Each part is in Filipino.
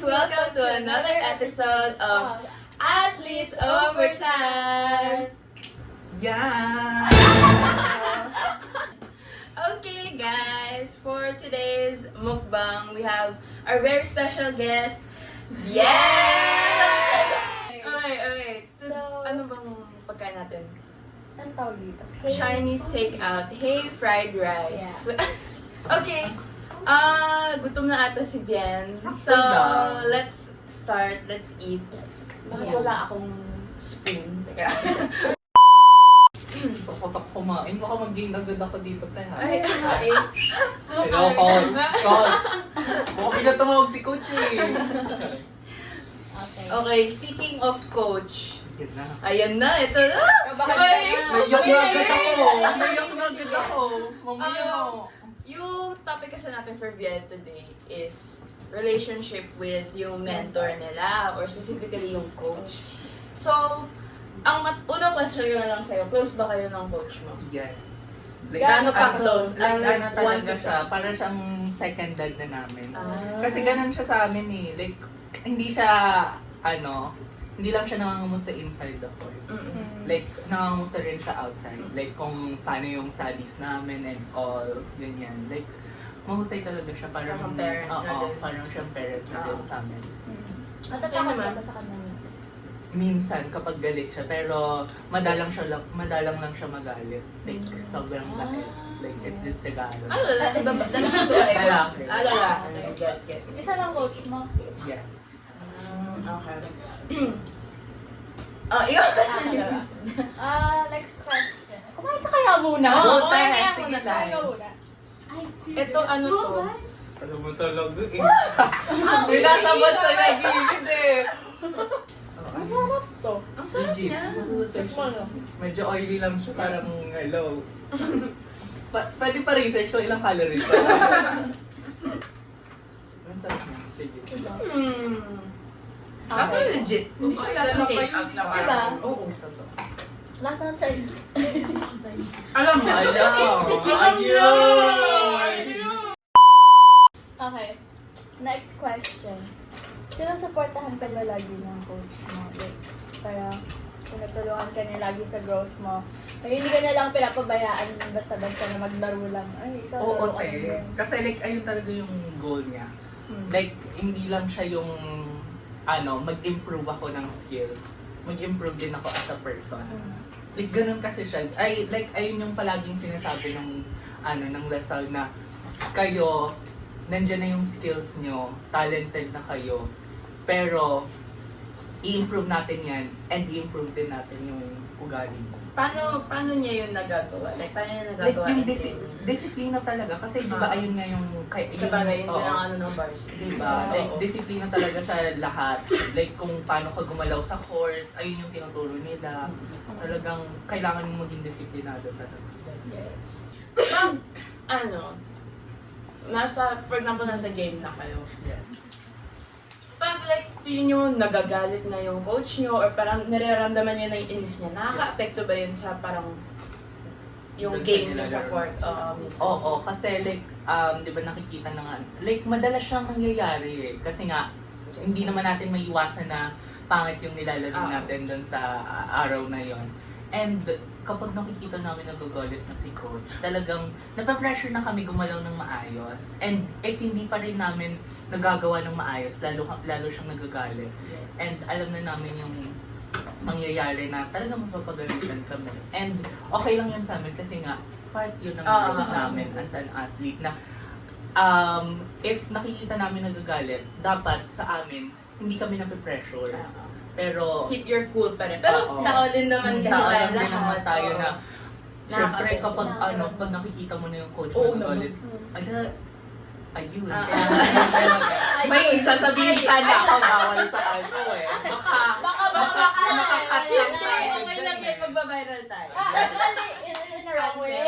welcome to another episode of Athletes Overtime! Yeah! Okay guys, for today's mukbang, we have our very special guest, Okay. So- ano bang pagkain natin? Ang tawag dito? Chinese takeout. Hey, fried rice. Okay. Gutom na ata si Bien. So, lang. let's start. Let's eat. Bakit Yeah. wala akong spoon? Teka. Pakotak kumain. Baka mag-gain agad ako dito, te ha? Ay, Hello, coach! Coach! Baka pinatumawag si coach eh. Okay. Okay, speaking of coach. Yan na. Ayan na, ito na. Kabahan Ay, ka na. Naiyak na agad ako! Naiyak na agad ako! Mamaya mo. Yung topic kasi natin for Bien today is relationship with yung mentor nila or specifically yung coach. So, ang unang question ko na lang sa'yo, close ba kayo ng coach mo? Yes. Gaano ka close? Like, ano One talaga to siya, ten. para siyang second dad na namin. Ah. Kasi ganun siya sa amin eh. Like, hindi siya, hindi lang siya nangangamusta inside the court. Mm-mm. Like, nangangamusta rin siya outside. Like, kung paano yung studies namin and all, ganyan. Like, mahusay talaga siya. Parang, Parang parent na oo, din. parang siyang parent na din Oo. sa amin. Natatakot naman? ka ba sa kanya minsan? Minsan, kapag galit siya, pero madalang lang siya magalit. Like, sobrang dahil. Like, is this Tagalog? Ano, lalaki ba? Lalaki ba? Lalaki. Lalaki. Guess. Isa lang coach mo. Yes. Okay. Yun. Next question. Kumain ka kaya muna? Oo, Oo, kumain tayo. kaya Sige muna Kumain ka tayo. muna. Ay, Ito, ano to? Alam mo talaga eh. Ang May natabot sa nagigid eh. ang sarap to. Ang sarap Legit. niya. Medyo oily lang siya, parang hello. Pwede pa research ko ilang calories. Ang sarap niya, legit. Kaso legit. Hindi siya lasa ng take-out na Diba? parang. Oo. Lasa ng Chinese. Alam mo. Okay. Next question. Sinusuportahan ka ba lagi ng coach mo? Like, para tinutulungan ka niya lagi sa growth mo. Kaya hindi ka na lang pinapabayaan basta-basta na maglaro lang. Ay, ikaw Oo, laro ka na te. din. Kasi like, ayun talaga yung goal niya. Hmm. Like, hindi lang siya yung, mag-improve ako ng skills. Mag-improve din ako as a person. Like, ganun kasi siya. Ayun yung palaging sinasabi ng Lasal na kayo, nandyan na yung skills nyo, talented na kayo, pero i-improve natin yan and i-improve din natin yung ugali mo. Paano niya yun nagagawa? Like, paano niya Like nagagawa? yung in- disiplina talaga kasi di ba Ah. ayun nga yung Sa bagay, yun oo. din ang ano ng varsity. Di ba? Like, Oo. disiplina talaga sa lahat. Like, kung paano ka gumalaw sa court, ayun yung tinuturo nila. Talagang, kailangan mo maging disiplinado talaga. Yes. For example, nasa game na kayo. Yes. Pag like, feeling nyo nagagalit na yung coach nyo or parang nararamdaman nyo na yung inis niya, nakaka-apekto ba yun sa parang yung Dun sa game nyo sa nilalaro. court? Mismo. Oo, kasi like, di ba nakikita na nga, like, madalas siyang nangyayari eh. Kasi nga, hindi naman natin maiwasan na pangit yung nilalaro Ah. natin dun sa araw na yon. And kapag nakikita namin nagagalit na si coach, talagang nape-pressure na kami gumalaw ng maayos. And if hindi pa rin namin nagagawa ng maayos, lalo siyang nagagalit. Yes. And alam na namin yung mangyayari na talagang mapapagalitan kami. And okay lang yun sa amin kasi nga, part yun ng growth namin as an athlete na if nakikita namin nagagalit, dapat sa amin, hindi kami nape-pressure. Pero, Keep your cool pa rin. Pero Oo. tao din naman kasi tao tayo lang din lahat. naman tayo Oo. na, syempre Nakaka-apekto. kapag pag nakikita mo na yung coach Oo mo nagalit, naman. ayun. Ah. Kaya, may sasabihin sana ako bawal sa ano eh. Baka Nakakat lang Hindi, tayo okay dyan lang eh. yun, magbabiral tayo. Mali, in a wrong way.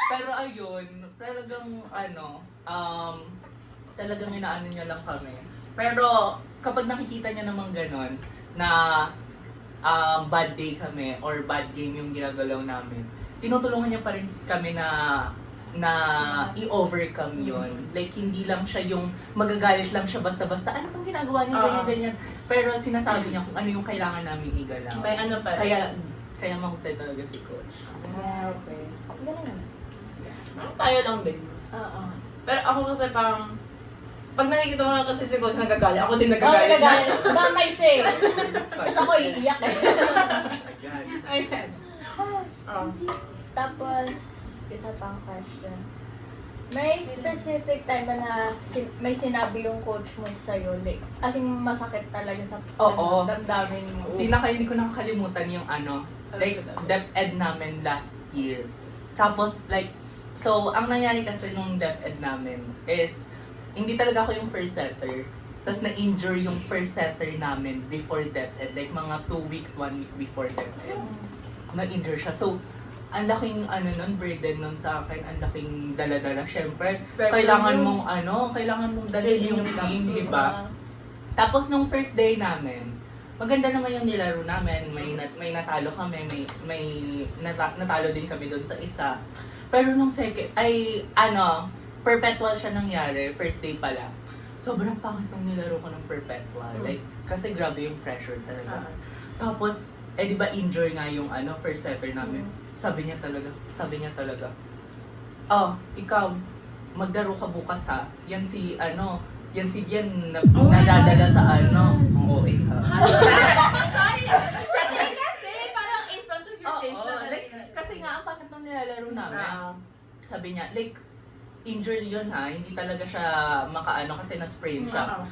Pero ayun, talagang talagang inaano niya lang kami. Pero kapag nakikita niya namang ganon, na bad day kami or bad game yung ginagalaw namin, tinutulungan niya pa rin kami na na i-overcome yon. Like, hindi lang siya yung magagalit lang siya basta-basta, ano pang ginagawa niya, ganyan-ganyan. Pero sinasabi niya kung ano yung kailangan namin igalaw. May ano pa. Kaya mahusay talaga si Coach. Yes. Ganun naman. Parang tayo lang din. Oo. Pero ako kasi parang, pag nakikita mo lang kasi si Coach nagagalit, ako din Oo, nagagalit. nagagalit. Damay siya eh. Tapos ako iiyak eh. Ayan. Ayan. Tapos, isa pang question. May specific time ba na may sinabi yung coach mo sa'yo? Like, as in masakit talaga sa Oo. damdamin mo. Hindi ko nakakalimutan yung like, DepEd namin last year. Tapos, like, so, ang nangyari kasi nung DepEd namin is, hindi talaga ako yung first setter. Tapos na-injure yung first setter namin before DepEd. Like, mga 2 weeks, 1 week before DepEd. Na-injure siya. So, ang laking nun, burden nun sa akin, ang laking dala-dala. Syempre, kailangan mong dalhin yung team, di ba? Tapos nung first day namin, maganda naman yung nilaro namin. May natalo kami, may natalo din kami doon sa isa. Pero nung second, perpetual siya nangyari, first day pala. Sobrang pangit nung nilaro ko ng perpetual. Like, kasi grabe yung pressure talaga. Tapos, di ba injure nga yung first setter namin. Sabi niya talaga, ikaw, maglaro ka bukas ha. Yan si Bian nadadala sa Oo, ikaw. Kasi parang in front of your face na like, kasi nga, ang pangit nung nilalaro namin. Sabi niya, like, injured yun ha, hindi talaga siya makaano kasi na-sprain siya.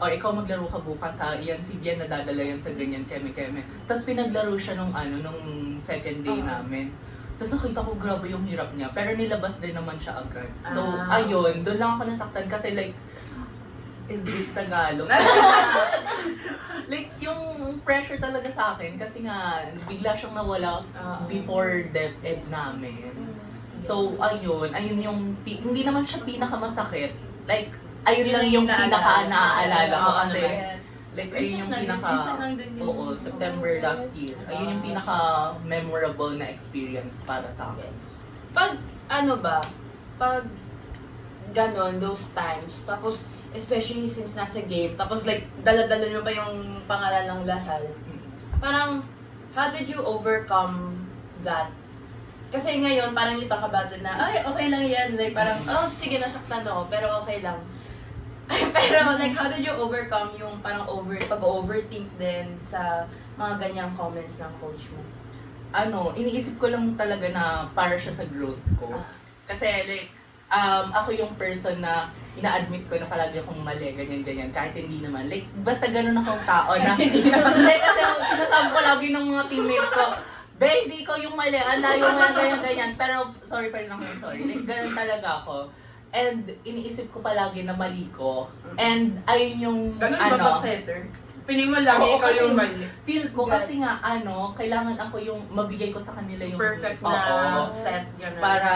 O, ikaw maglaro ka bukas ha, yan si Bian nadadala yan sa ganyan, keme-keme. Tapos pinaglaro siya nung second day namin. Tapos nakita ko grabe yung hirap niya, pero nilabas din naman siya agad. So, ayun, doon lang ako nasaktan kasi like, is this Tagalog? Like, yung pressure talaga sa akin kasi nga, bigla siyang nawala before DepEd namin. So, ayun yung, hindi naman siya pinakamasakit. Like, ayun lang yung pinaka-naaalala ko kasi, like, ayun yung September last year. Ayun yung pinaka-memorable na experience para sa akin. Pag pag ganon, those times, tapos, especially since nasa game, tapos like, dala-dala nyo pa yung pangalan ng Lasal, parang, how did you overcome that? Kasi ngayon, parang you talk about it na, ay, okay lang yan. Like, parang, sige, nasaktan ako, pero okay lang. Pero, like, how did you overcome yung parang pag-overthink din sa mga ganyang comments ng coach mo? Iniisip ko lang talaga na para siya sa growth ko. Kasi, like, ako yung person na ina-admit ko na palagi akong mali, ganyan-ganyan, kahit hindi naman. Like, basta ganun akong tao na, hindi kasi sinasabi ko lagi ng mga teammates ko, hindi ko yung mali, layo mo na ganyan-ganyan. Pero, sorry pa rin ako, sorry. Like, ganun talaga ako. And, iniisip ko palagi na mali ko. And, ayun yung, Ganun ba setter? Piling mo lagi ikaw yung mali. Feel ko, kasi nga, kailangan ako yung, mabigay ko sa kanila yung Perfect na set, gano'n. Para,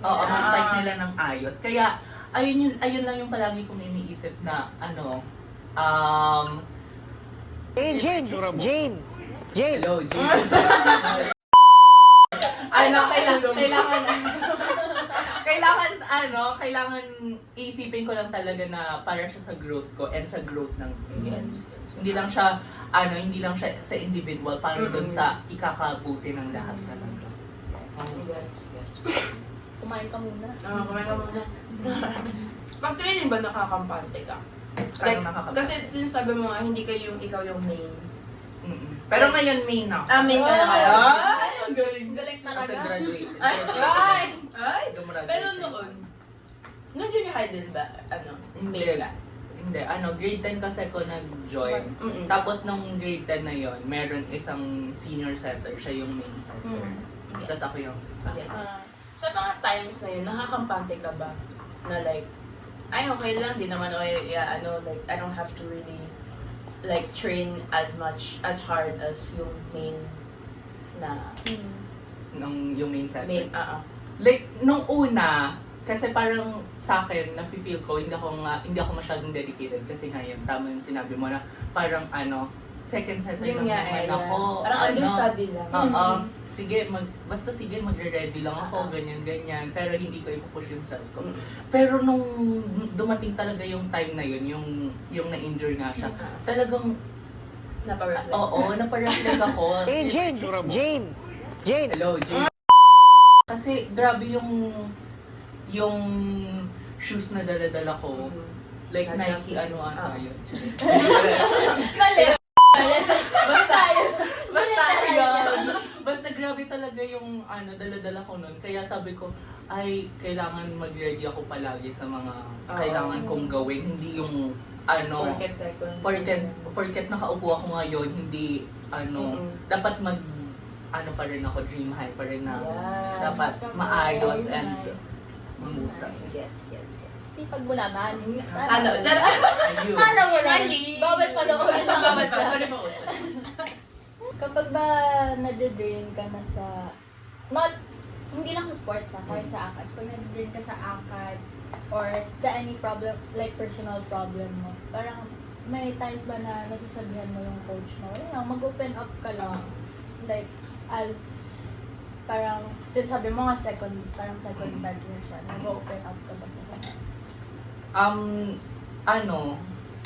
ma-spike Ah. nila ng ayos. Kaya, ayun lang yung palagi kong iniisip na, Jane! hello, Jane. Kailangan isipin ko lang talaga na para siya sa growth ko and sa growth ng team. Hindi lang siya sa individual, para doon sa ikakabuti ng lahat talaga. Kumain ka muna. Kumain ka muna. Pag-training ba nakakampante ka? Like, kasi sinasabi mo nga, hindi ikaw yung main. Pero ngayon, main na. Main ka na kayo? Ay, ang galing. Galing Kasi talaga. graduated. Ay! Gumraduate. Pero noon, nung junior high din ba, main ka? Hindi, grade 10 kasi ako nag-join. Mm-mm. Tapos nung grade 10 na yon, meron isang senior setter, siya yung main setter. Tapos ako yung Yes. Sa mga times na yun, nakakampante ka ba? Na like, ay okay lang, di naman ako, like, I don't have to really like train as hard as yung main na yung main setter. main, Like, nung una, kasi parang sa akin, nafe-feel ko, hindi ako masyadong dedicated kasi ngayon, tama yung sinabi mo na parang second setter Yun lang nga naman eh. ako. Parang understudy lang. Oo. Sige, basta sige, magre-ready lang ako, Oo. ganyan. Pero hindi ko ipupush yung self ko. Mm. Pero nung dumating talaga yung time na yun, yung na-injure nga siya, talagang, Napareflect. oo, napareflect ako. Hey, Jane! Jane! Jane! Hello, Jane. Kasi grabe yung shoes na dala-dala ko. Like Nike, ano ata yun. Mali. Basta yun. Basta grabe talaga yung dala-dala ko nun. Kaya sabi ko, ay, kailangan mag-ready ako palagi sa mga kailangan kong gawin. Hindi yung, Porket second. porket nakaupo ako ngayon, hindi, dapat pa rin ako, dream high pa rin na. Yes. Dapat maayos and mamusay. Gets. Sipag mo naman. Sana. Ayun. Sana mo lang. Mali. Bawal pa noon. Bawal pa. Sorry po. Kapag ba nade-drain ka na sa, hindi lang sa sports kahit sa ACADS, pag nade-drain ka sa ACADS or sa any problem, like personal problem mo, parang may times ba na nasasabihan mo yung coach mo, mag-open up ka lang. Like, as, parang, sinasabi mo nga parang second bed na siya, nag-open up ka ba sa kanya?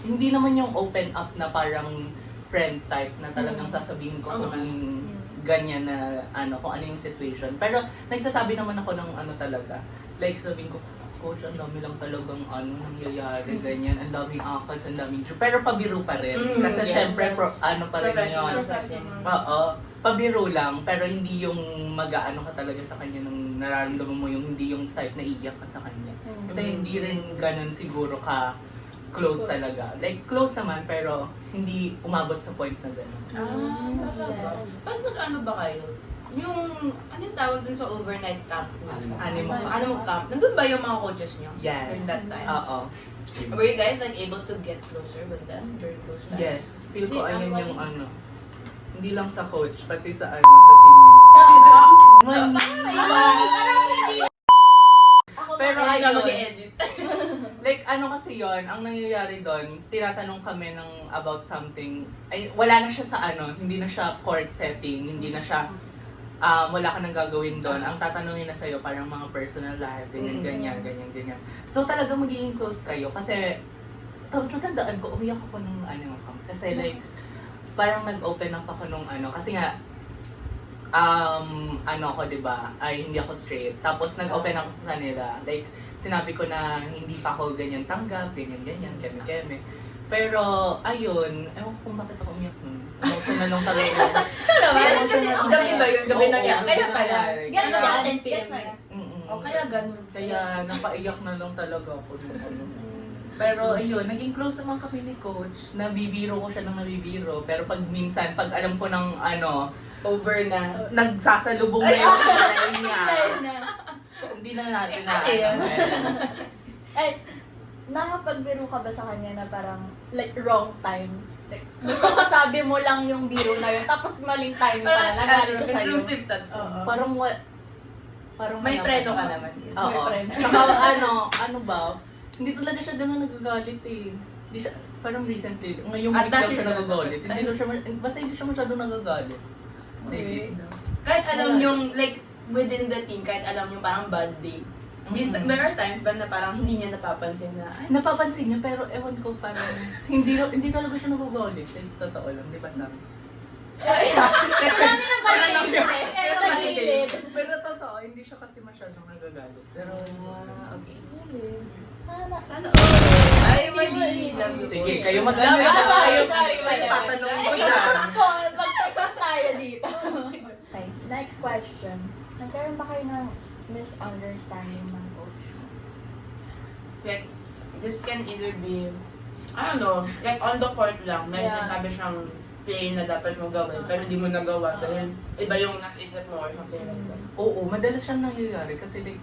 Hindi naman yung open up na parang friend type na talagang sasabihin ko kung anong ganyan na kung ano yung situation. Pero nagsasabi naman ako ng talaga. Like sabihin ko, coach, ang dami lang talagang nangyayari, ganyan. Ang daming ACADS, ang daming pero pabiro pa rin. Kasi yes. syempre, pa rin yun. Oo, pabiro lang, pero hindi yung mag-aano ka talaga sa kanya nung nararamdaman mo yung hindi yung type na iiyak ka sa kanya. Kasi hindi rin ganun siguro ka close talaga. Like, close naman, pero hindi umabot sa point na gano'n. Yes. Pag nag-ano ba kayo? Yung, ano yung tawag dun sa overnight camp? Animal camp. Nandun ba yung mga coaches nyo? Yes. During that time? Oo. Were you guys like able to get closer with them during those times? Yes. Feel ko Kasi ayun ang- yung hindi lang sa coach, pati sa sa teammate. Pero Kaya siya ayun. mag-edit. Like, kasi yon ang nangyayari doon, tinatanong kami about something, ay, wala na siya sa hindi na siya court setting, hindi na siya, wala ka nang gagawin doon. Ang tatanungin na sa'yo, parang mga personal life, ganyan. So, talaga magiging close kayo, kasi, tapos natandaan ko, umiyak ako nung kasi like, parang nag-open up ako nung kasi nga, ako, diba, ay hindi ako straight. Tapos nag-open ako sa kanila. Like, sinabi ko na hindi pa ako ganyan tanggap, ganyan, keme. Pero, ayun, ewan ko kung bakit ako umiyak nun. Emotional lang talaga. Meron kasi gabi ba yun? Gabi na niya. Kaya pala. Gets Ano, na. 10 PM Gets na. na. Mm-mm. Kaya ganun. Kaya napaiyak na lang talaga ako nung Pero ayun, naging close naman kami ni coach. Nabibiro ko siya ng nabibiro. Pero pag minsan, pag alam ko ng Over na. nagsasalubong na yung kilay niya. na. Hindi na natin na Ayun. Ay, nakapagbiro ka ba sa kanya na parang, like, wrong time? Like, gusto ko sabi mo lang yung biro na yun, tapos maling time pala, nagalit siya sa'yo. Inclusive thoughts. Oo. Parang May wala preto pa. ka naman. Oo. May preno. Tsaka ano ba, hindi talaga siya ganun nagagalit eh. Hindi siya, parang recently, ngayong At week lang dahil siya na- nagagalit. Hindi lang siya, basta hindi siya masyadong nagagalit. Legit. Kahit alam yung, like, within the team, kahit alam yung parang bad day. Minsan, there are times ba na parang hindi niya napapansin na, ay, Napapansin niya, pero ewan ko parang, hindi talaga siya nagagalit. Eh, totoo lang, di ba sabi? Marami nang Parang galit lang yun. Pero sa gilid. Pero totoo, hindi siya kasi masyadong nagagalit. Pero, okay. Sana. Sana, oh, ay, mali. sige, kayo Love mag-ano you. kayo. Sorry, Kayo tatanong ko Ikaw dyan. ako, magtagos tayo dito. Okay, next question. Nagkaroon ba kayo ng misunderstanding ng coach? Like, this can either be, I don't know, like on the court lang, may Yeah. sinasabi siyang play na dapat mo gawin, pero hindi mo nagawa dahil iba yung nasa isip mo or something like that. Oo, madalas siyang nangyayari kasi like,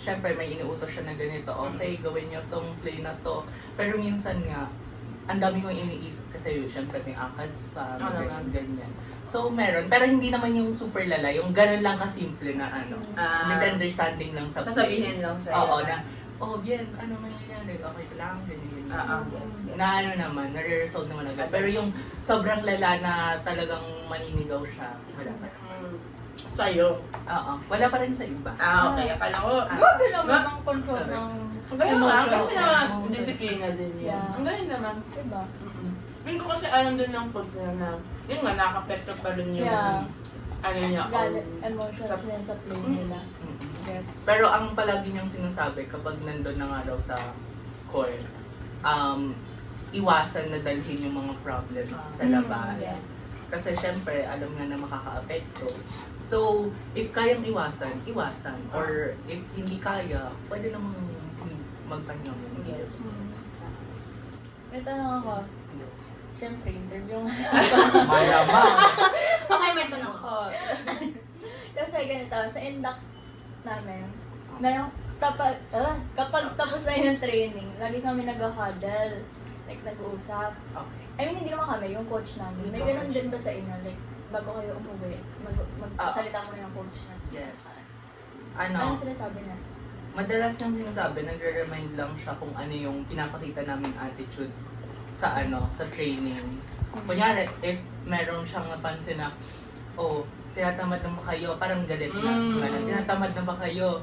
syempre may inuutos siya na ganito, okay, gawin niyo tong play na to. Pero minsan nga, ang dami kong iniisip kasi syempre may ACADS pa, may ganyan. So meron, pero hindi naman yung super lala, yung ganun lang kasimple na Ah. misunderstanding lang sa play. Sasabihin lang sa'yo. Oo, na oh, bien, ano mangyayari? Okay ka lang, ganyan. Gets. Na ano naman, nare-resolve naman agad. Pero yung sobrang lala na talagang maninigaw siya, wala pa. Sa'yo. Oo, wala pa rin sa iba. Okay. Akala ko, Grabe naman ang control Sorry. ng ang galing naman. emotions. Kasi naman, Emotions. disiplina din yun. Yeah. Ang galing naman. Diba? Hindi ko kasi alam din ng coach na, yun nga, nakapekto pa rin yung, Yeah. ano niya, Galit, emotions sa- nila sa play nila. Mm. Gets. Pero ang palagi niyang sinasabi kapag nandun na nga daw sa core, iwasan na dalhin yung mga problems sa labas. Yes. Kasi syempre, alam nga na makaka-apekto. So, if kayang iwasan, iwasan. Or if hindi kaya, pwede namang magpahinga mo. Yes. May tanong ako. Siyempre, interview nga. Malamang. Okay, may tanong ako. Kasi ganito, sa induct namin, meron, kapag tapos na yung training, lagi kami nag-huddle. Like, nag-uusap. Okay. I mean, hindi naman kami, yung coach namin. May ganun din ba sa inyo? Like, bago kayo umuwi, magsalita mo na yung coach na. Yes. Ano Ano, sinasabi na? madalas niyang sinasabi, nagre-remind lang siya kung ano yung pinapakita namin attitude sa sa training. Kunyari, if meron siyang napansin na, oh, tinatamad na ba kayo? Parang galit na. Ganun, tinatamad na ba kayo?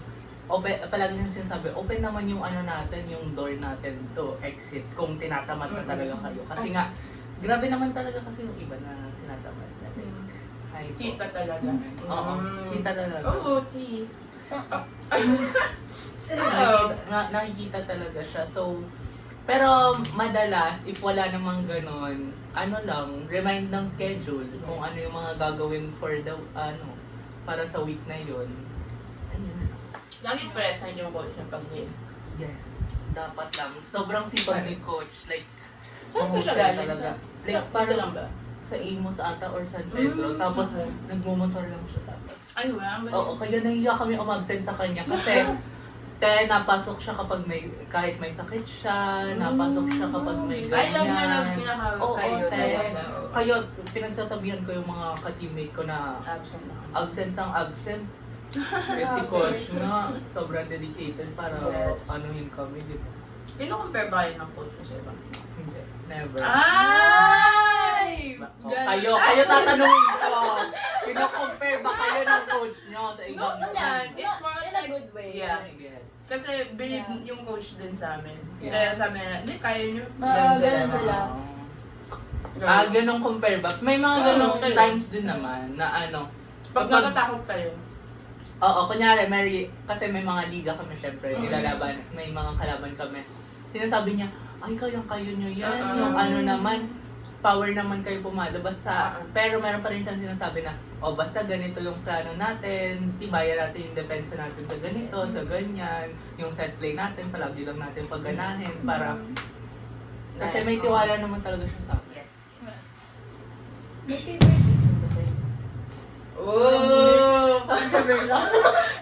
Palagi niyang sinasabi, open naman yung natin, yung door natin to exit kung tinatamad na talaga kayo. Kasi nga, grabe naman talaga kasi yung iba na tinatamad na. Like, Kita talaga. Oo, kita talaga. Oo, T. Nakikita talaga siya. So, pero madalas, if wala namang ganon, remind ng schedule kung ano yung mga gagawin for the, para sa week na yun. Lagi present yung coach ng pag-game. Yes, dapat lang. Sobrang sipag ni coach. Like, Saan ba siya mahusay galing? talaga. Sa Like, dito parang lang ba? sa Imus ata or San Pedro. Tapos, nagmumotor lang siya. Tapos, Ay, wow. oo, kaya nahiya kami umabsent sa kanya kasi napasok siya kapag kahit may sakit siya, napasok siya kapag may ganyan. Ay, lang na pinaka Oo, kayo te. talaga. Kaya pinagsasabihan ko yung mga ka-teammate ko na Absent ako. absent ng absent. Eh, si coach nga, sobrang dedicated para Yes. anuhin kami, di ba? Kino-compare ba kayo ng coach sa iba? Hindi, never. Ay! Kayo tatanungin ko. Kino-compare ba kayo ng coach nyo sa ibang No, yan. It's more In a like, good way. yeah. Yes. Kasi believe Yeah. yung coach din sa amin. Yeah. Kaya sabi na, hindi, kaya nyo. Ganun sila. Ganong compare ba? May mga ganong Oo, times din naman na Pag natatakot kayo. Oo, kunyari, kasi may mga liga kami syempre, nilalaban, may mga kalaban kami. Sinasabi niya, ay kayang-kayo nyo yan, yung naman, power naman kayo pumalo, basta, pero meron pa rin siyang sinasabi na, basta ganito yung plano natin, tibayan natin yung depensa natin sa ganito, sa ganyan, yung set play natin, palagi lang natin pagganahin, para, kasi may tiwala naman talaga siya sa akin. May favoritism ba sa'yo? Oh! Controversial.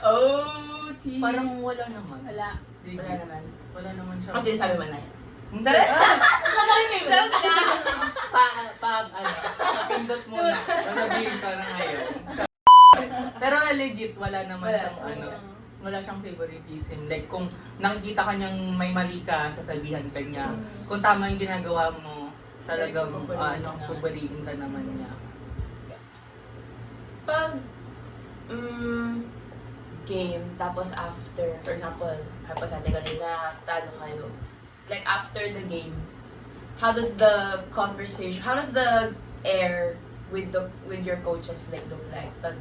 Oh! T. Parang wala naman. Wala. Legit. Wala naman. Wala naman siya. Kasi sabi mo na yan. Hindi. Sorry? Papindot muna. Sasabihin ko na ngayon. Pero legit, wala naman Wala. siyang wala siyang favoritism. Like, kung nakikita ka niyang may mali ka, sasabihan ka niya. Kung tama yung ginagawa mo, talagang, pupaliin ka naman niya. Pag game, tapos after, for example, hypothetically na talo kayo, like after the game, how does the air with your coaches like look like pag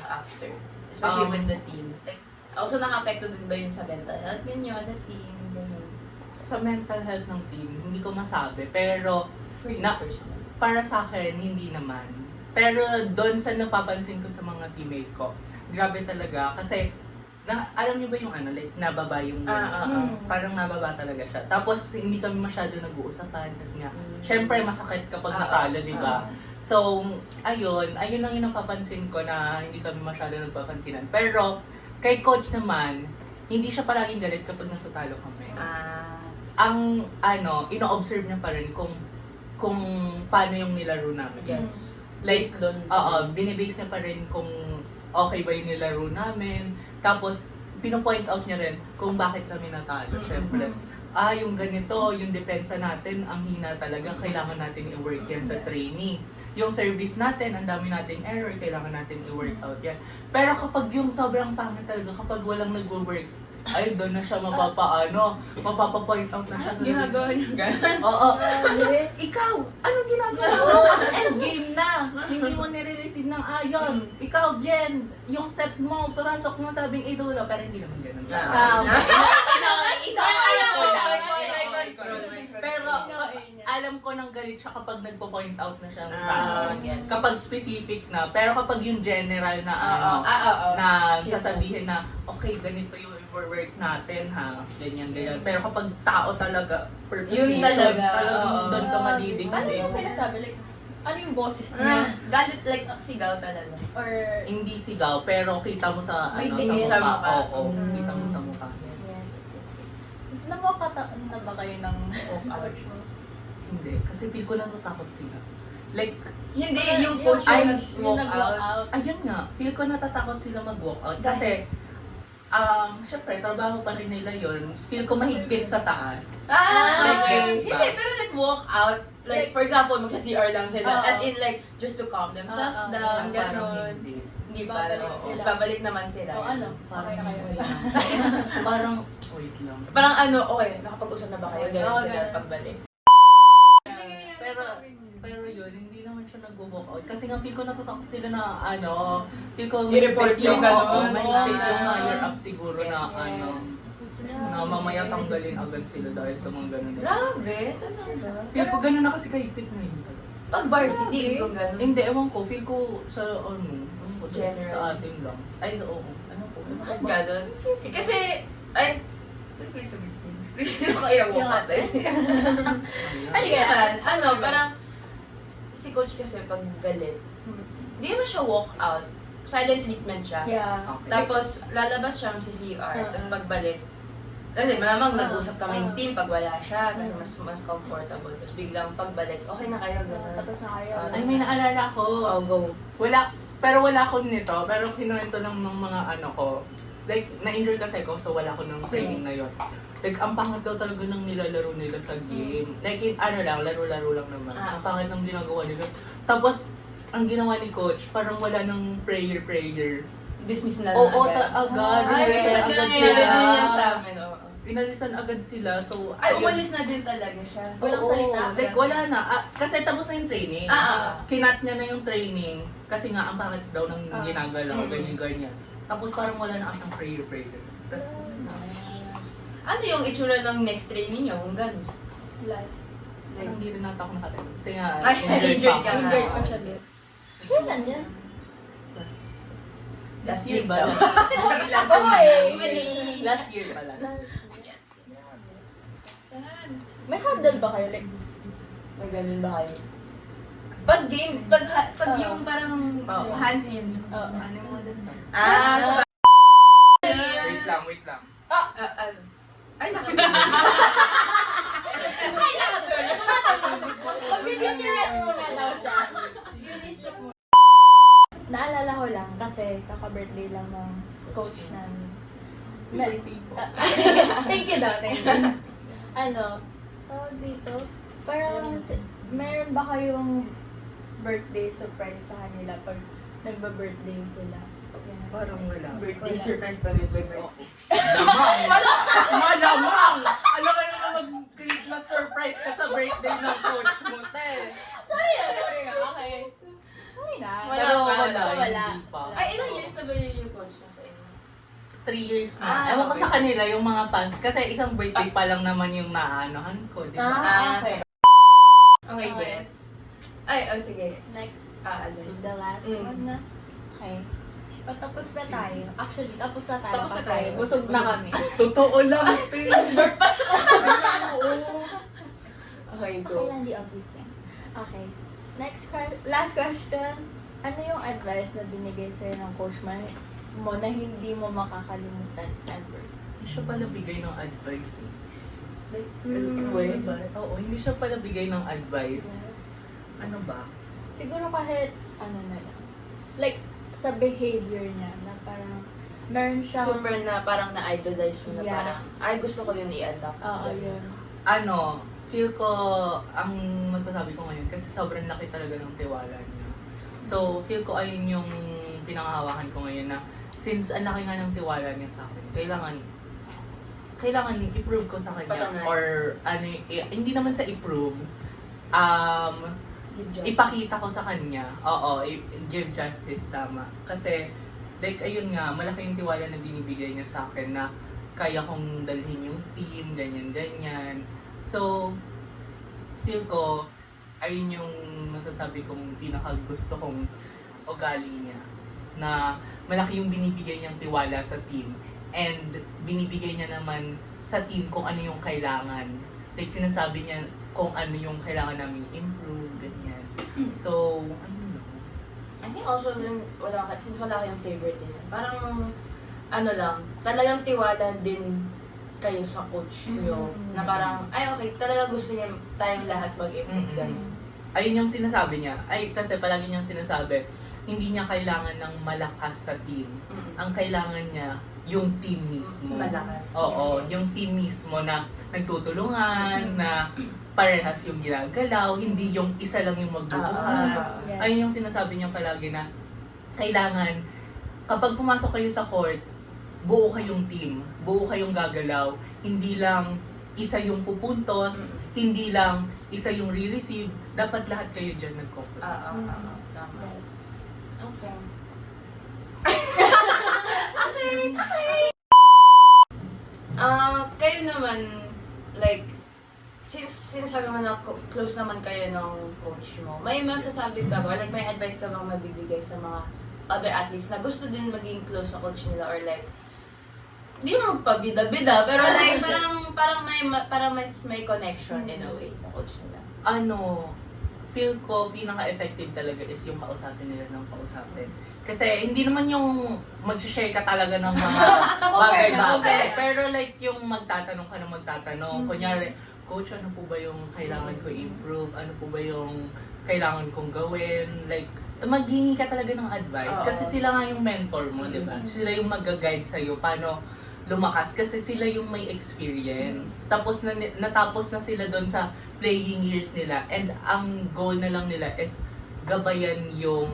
after? Especially with the team. Like, also nakapekto din ba yun sa mental health ninyo as a team? Ganun. Sa mental health ng team, hindi ko masabi. Pero, For you personally. para sa akin, hindi naman. Pero doon sa napapansin ko sa mga teammate ko, grabe talaga. Kasi, alam niyo ba yung like, nababa yung parang nababa talaga siya. Tapos, hindi kami masyado nag-uusapan kasi nga, syempre masakit kapag natalo, di ba? So, ayun lang yung napapansin ko na hindi kami masyado nagpapansinan. Pero, kay coach naman, hindi siya palaging galit kapag natatalo kami. Ang, ino-observe niya pa rin kung paano yung nilaro namin. Yes. Like, doon. binibase niya pa rin kung okay ba yung nilaro namin. Tapos, pino-point out niya rin kung bakit kami natalo. Syempre, yung ganito, yung depensa natin, ang hina talaga, kailangan natin i-work yan sa training. Yung service natin, ang dami nating error, kailangan natin i-work out yan. Pero kapag yung sobrang pangit talaga, kapag walang nag-work, ay doon na siya mapapa-point out na siya sa Ginagawa niyo gano'n? Oo. Grabe. Ikaw, anong ginagawa mo? Endgame na. Hindi mo nire-receive ng ayon. Ikaw, Bien, yung set mo, papasok mo sabing idolo, pero hindi naman ganun. Pero alam ko nang galit siya kapag nagpo-point out na siya. Gets. Kapag specific na. Pero kapag yung general na na sasabihin na, okay, ganito yung work natin ha, ganyan. Pero kapag tao talaga, per Yun position, talaga, talagang oo. doon ka madidig. Ano yung sinasabi? Like, ano yung boses niya? Galit like sigaw talaga. Or, Hindi sigaw, pero kita mo sa May sa tingin mukha. sa mukha. Oo, kita mo sa mukha. yes. Namukata na ba kayo ng coach mo? Hindi, kasi feel ko natatakot sila. Like, Hindi, yung Yung coach ay, yung yung nag-walk out. nag-walk out. ayun nga, feel ko natatakot sila mag-walk out. Kasi, syempre, trabaho pa rin nila yon. Feel ko mahigpit sa taas. Okay. Like, Hindi, pero like-walk out. Like, for example, magsa-CR lang sila. Oo. As in, like, just to calm themselves down, Parang gano'n. hindi. Hindi ba? Babalik Oo. sila. Tapos babalik naman sila. So ano? Okay na kayo. Parang, wait lang. Parang ano, okay, nakapag-usap na ba kayo? Gano'n Oo, sila ganun. pagbalik. Pero yun, hindi naman siya nag-walk out. Kasi nga feel ko natatakot sila na feel ko I-report yung ganun. mahigpit yung Ah. higher up siguro na na mamaya tanggalin agad sila dahil sa mga ganun. Grabe, talaga. Feel ko ganun na kasi kahigpit na yun. Pag varsity, kung gano'n. Hindi, ewan ko, feel ko sa General. sa atin lang. Ay, oo. Ano po? Bakit gano'n? Kasi, ay, what may sabihin? Kaya walk out eh. Ano yan? Ano, parang, si coach kasi pag galit, hindi naman siya walk out. Silent treatment siya. Yeah. Okay. Tapos, lalabas siya sa CR. Tapos pagbalik, kasi malamang nag-usap kaming team pag wala siya. Kasi mas comfortable. Tapos biglang pagbalik, okay na kayo, gano'n. Tapos na kayo. Ay, may naalala ko. Oh, go. Pero wala ko nito. Pero kinuwento lang ng mga ano ko. Like, na-injure kasi ako, so wala ko ng training na yon. Like, ang pangit daw talaga ng nilalaro nila sa game. Like, lang, laro-laro lang naman. Ang pangit ng ginagawa nila. Tapos, ang ginawa ni coach, parang wala ng prayer. Dismiss na lang Oo, agad. agad. Ay, Inalisan minsan agad nangyayari sila. din yan sa amin. Oo. Inalisan agad sila. So, Ay, ayun. umalis na din talaga siya. Walang Oo, salita. Like, wala na. Kasi tapos na yung training. Kinat niya na yung training. Kasi nga, ang pangit daw ng ginagalaw. Ganyan. Tapos parang wala na atang prayer. Tapos, Ano yung itsura ng next training niyo? Kung gano'n. Live. parang hindi rin nata ako nakatay. Kasi nga, Ay, injured ka ako. na. Injured pa siya din. Kailan yan? Last year ba? daw. Last year pala. May handle ba kayo? Like, May ganun ba kayo? Pag game, pag yung parang hands in. Ano mo din sa? Ah, Wait lang. ay, nakatulog. Ay, nakatulog. Mag-beauty rest muna daw siya. Beauty sleep muna. Naalala ko lang kasi kaka-birthday lang ng coach namin. Thank you daw, thank you. Ano, tawag dito, parang meron ba kayong birthday surprise sa kanila pag nagba-birthday sila? Yan. Parang wala. Birthday surprise pa rin. Malamang! Alam ka na mag-Christmas surprise ka sa birthday ng coach mo, te. Sorry na, okay. Sorry na. Wala pa, wala. Hindi pa. Ay, ilang years na ba yun yung coach na sa inyo? 3 years na. Ah, Ewan ko okay. sa kanila, yung mga fans. Kasi isang birthday pa lang naman yung naanohan ko, di ba? Okay. Okay, gets. Ay, sige. Next Ano? is the last one na. Okay. Patapos na tayo. Actually, tapos na tayo. Tapos na kasi tayo. Busog na kami. Totoo lang, te. Okay, Okay go. lang, di obvious yan. Okay. Last question. Ano yung advice na binigay sa'yo ng coach mo na hindi mo makakalimutan ever? Hindi siya pala bigay ng advice. Like, Wait. ba? Oo, hindi siya pala bigay ng advice. Ano ba? Siguro kahit, ano na lang. Like, sa behavior niya, na parang, Meron siyang... super na parang na-idolize mo na Yeah. parang, ay gusto ko yun i-adopt. Oo, yun. Ano, feel ko, ang masasabi ko ngayon, kasi sobrang laki talaga ng tiwala niya. So, feel ko ayun yung pinangahawakan ko ngayon na since ang laki nga ng tiwala niya sa akin, kailangan i-prove ko sa kanya. Patunay. Or, ano, hindi naman sa i-prove, Give justice. ipakita ko sa kanya. Oo, give justice, tama. Kasi, like, ayun nga, malaki yung tiwala na binibigay niya sa akin na kaya kong dalhin yung team, ganyan-ganyan. So, feel ko, ayun yung masasabi kong pinakagusto kong ugali niya. Na malaki yung binibigay niyang tiwala sa team. And binibigay niya naman sa team kung ano yung kailangan. Like, sinasabi niya kung ano yung kailangan namin improve, ganyan. So, ayun lang. I think also din, since wala kayong favoritism, parang, ano lang, talagang tiwala din kayo sa coach nyo. Na parang, ay okay, talaga gusto niya tayong lahat mag-improve. Mm-mm. Ganun. Ayun yung sinasabi niya. Ay, kasi palagi niyang sinasabi, hindi niya kailangan ng malakas sa team. Mm. Ang kailangan niya, yung team mismo. Malakas. Oo, Yes. yung team mismo na nagtutulungan, na parehas yung ginagalaw, hindi yung isa lang yung magbubuhat. Yes. Ayun yung sinasabi niya palagi na kailangan, kapag pumasok kayo sa court, buo kayong team, buo kayong gagalaw, hindi lang isa yung pupuntos, hindi lang isa yung re-receive, dapat lahat kayo dyan nagko-court. Tama. Yes. Okay. Kayo naman, like, since sabi mo na close naman kayo ng coach mo, may masasabi ka ba, like may advice ka bang mabibigay sa mga other athletes na gusto din maging close sa coach nila or like, hindi naman pabida-bida, pero like parang may connection in a way sa coach nila. Ano, feel ko pinaka-effective talaga is yung kausapin nila ng kausapin. Kasi hindi naman yung mag-share ka talaga ng mga bagay-bagay. Pero like yung magtatanong ka ng magtatanong. Kunyari, coach, ano po ba yung kailangan ko improve? Ano po ba yung kailangan kong gawin? Like, maghingi ka talaga ng advice. Oo. Kasi sila nga yung mentor mo, di ba? Sila yung mag-guide sa'yo paano lumakas kasi sila yung may experience. Tapos natapos na sila doon sa playing years nila and ang goal na lang nila is gabayan yung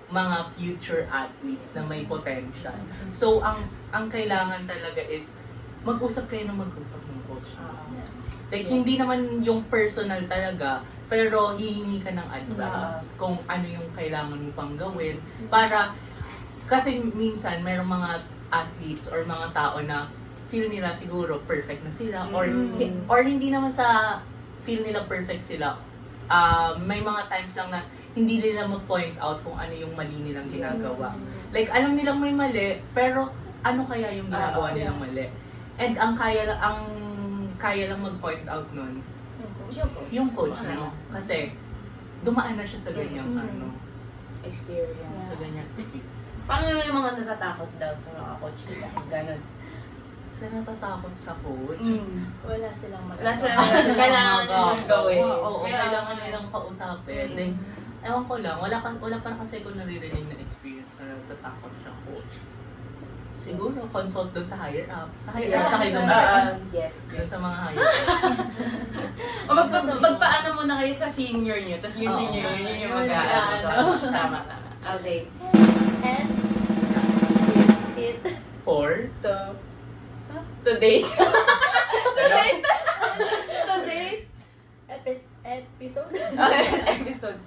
mga future athletes na may potential. So ang kailangan talaga is mag-usap kayo ng mag-usap ng coach. Like hindi naman yung personal talaga pero hihingi ka ng advice kung ano yung kailangan mo pang gawin para kasi minsan merong mga athletes or mga tao na feel nila siguro perfect na sila or hindi naman sa feel nila perfect sila. May mga times lang na hindi nila mag-point out kung ano yung mali nilang ginagawa. Like alam nilang may mali pero ano kaya yung ginagawa nilang mali. And ang kaya lang mag-point out nun yung coach no kasi dumaan na siya sa ganyang Experience. sa ganyang Paano yung mga natatakot daw sa mga coach nila? Ganon. sa natatakot sa coach. Wala silang Wala silang kailangan nilang gawin. Oo, Kaya- kailangan nilang kausapin. Like, ewan ko lang, wala pa kasi ako naririnig na experience na natatakot sa coach. Siguro, consult doon sa higher ups. Sa higher ups, sa kayo Yes. doon sa mga higher ups. O magpaano muna kayo sa senior nyo, tapos yung Oo. senior nyo, yun yung Yun, mag-aano. Tama. Okay. And it For, Today's episode. episode.